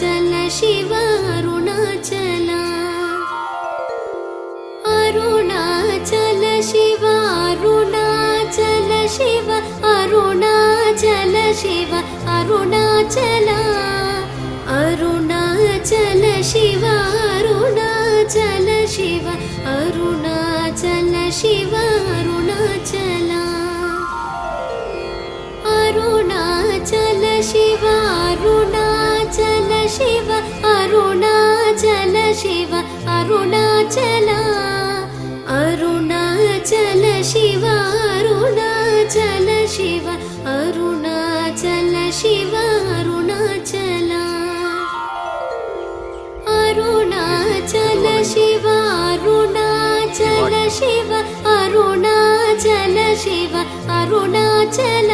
Arunachal Shiva Arunachal Arunachal Shiva Arunachal Shiva Arunachal Shiva Arunachal Arunachal Shiva Arunachal Shiva Arunachal Shiva Arunachal Arunachal Shiva Arunachal Shiva Arunachal Shiva Arunachal Arunachal Shiva Arunachal Shiva Arunachal Shiva Arunachal Arunachal Shiva Arunachal Shiva Arunachal Shiva Arunachal